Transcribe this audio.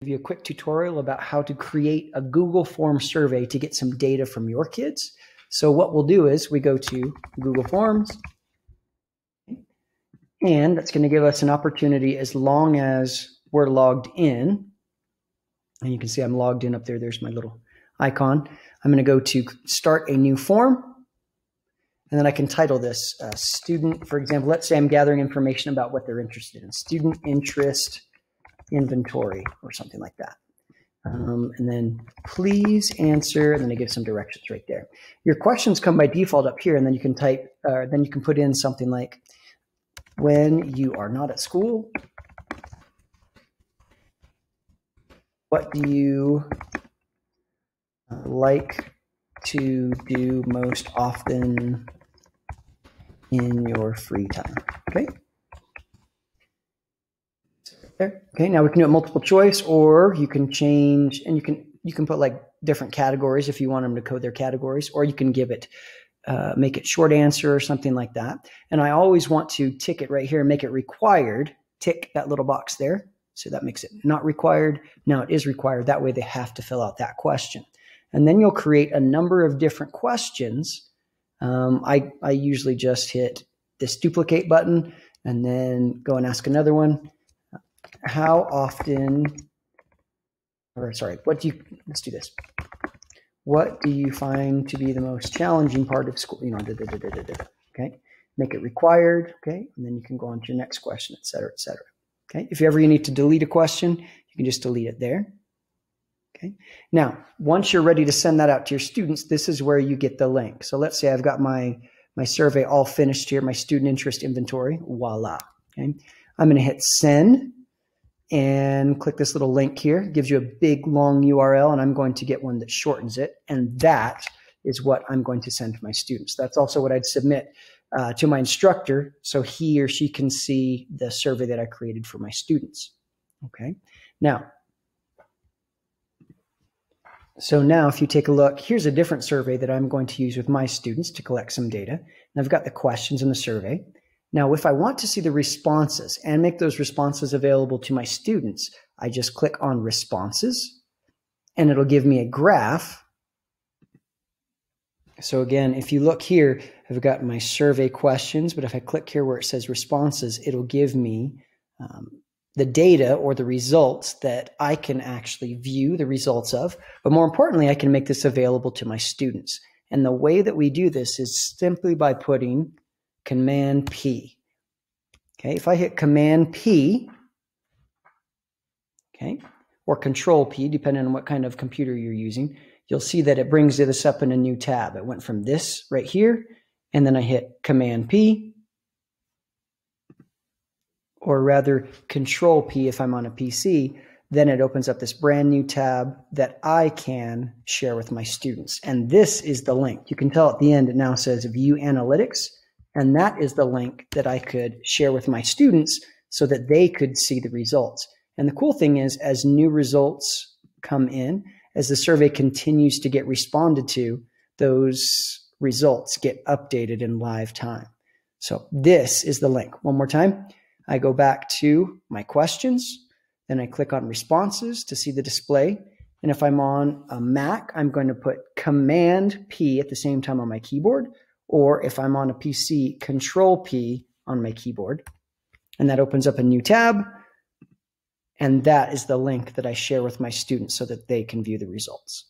give you a quick tutorial about how to create a Google Form survey to get some data from your kids. So what we'll do is we go to Google Forms, and that's going to give us an opportunity as long as we're logged in. And you can see I'm logged in up there. There's my little icon. I'm going to go to start a new form. And then I can title this student, for example, let's say I'm gathering information about what they're interested in, student interest inventory or something like that. And then please answer, and then I give some directions right there. Your questions come by default up here, and then you can type, then you can put in something like, when you are not at school, what do you like to do most often in your free time? Okay. Okay, now we can do it multiple choice, or you can change, and you can put like different categories if you want them to code their categories, or you can give it, make it short answer or something like that. And I always want to tick it right here and make it required, tick that little box there. So that makes it not required. Now it is required. That way they have to fill out that question. And then you'll create a number of different questions. I usually just hit this duplicate button and then go and ask another one. How often, or sorry, let's do this. What do you find to be the most challenging part of school? Okay, make it required, okay? And then you can go on to your next question, et cetera, et cetera. Okay, if ever you need to delete a question, you can just delete it there. Okay, now, once you're ready to send that out to your students, this is where you get the link. So let's say I've got my survey all finished here, my student interest inventory, voila. Okay, I'm gonna hit send and click this little link here. It gives you a big long URL, and I'm going to get one that shortens it, and that is what I'm going to send to my students. That's also what I'd submit to my instructor so he or she can see the survey that I created for my students. Okay, now, so now if you take a look, here's a different survey that I'm going to use with my students to collect some data. And I've got the questions in the survey. Now, if I want to see the responses and make those responses available to my students, I just click on responses, and it'll give me a graph. So again, if you look here, I've got my survey questions, but if I click here where it says responses, it'll give me the data or the results that I can actually view the results of. But more importantly, I can make this available to my students. And the way that we do this is simply by putting Command P. Okay, if I hit Command P, okay, or Control P, depending on what kind of computer you're using, you'll see that it brings this up in a new tab. It went from this right here, and then I hit Command P, or rather Control P if I'm on a PC, then it opens up this brand new tab that I can share with my students. And this is the link. You can tell at the end it now says View Analytics, and that is the link that I could share with my students so that they could see the results. And the cool thing is, as new results come in, as the survey continues to get responded to, those results get updated in live time. So this is the link. One more time. I go back to my questions, then I click on responses to see the display. And if I'm on a Mac, I'm going to put Command P at the same time on my keyboard, or if I'm on a PC, Control P on my keyboard. And that opens up a new tab. And that is the link that I share with my students so that they can view the results.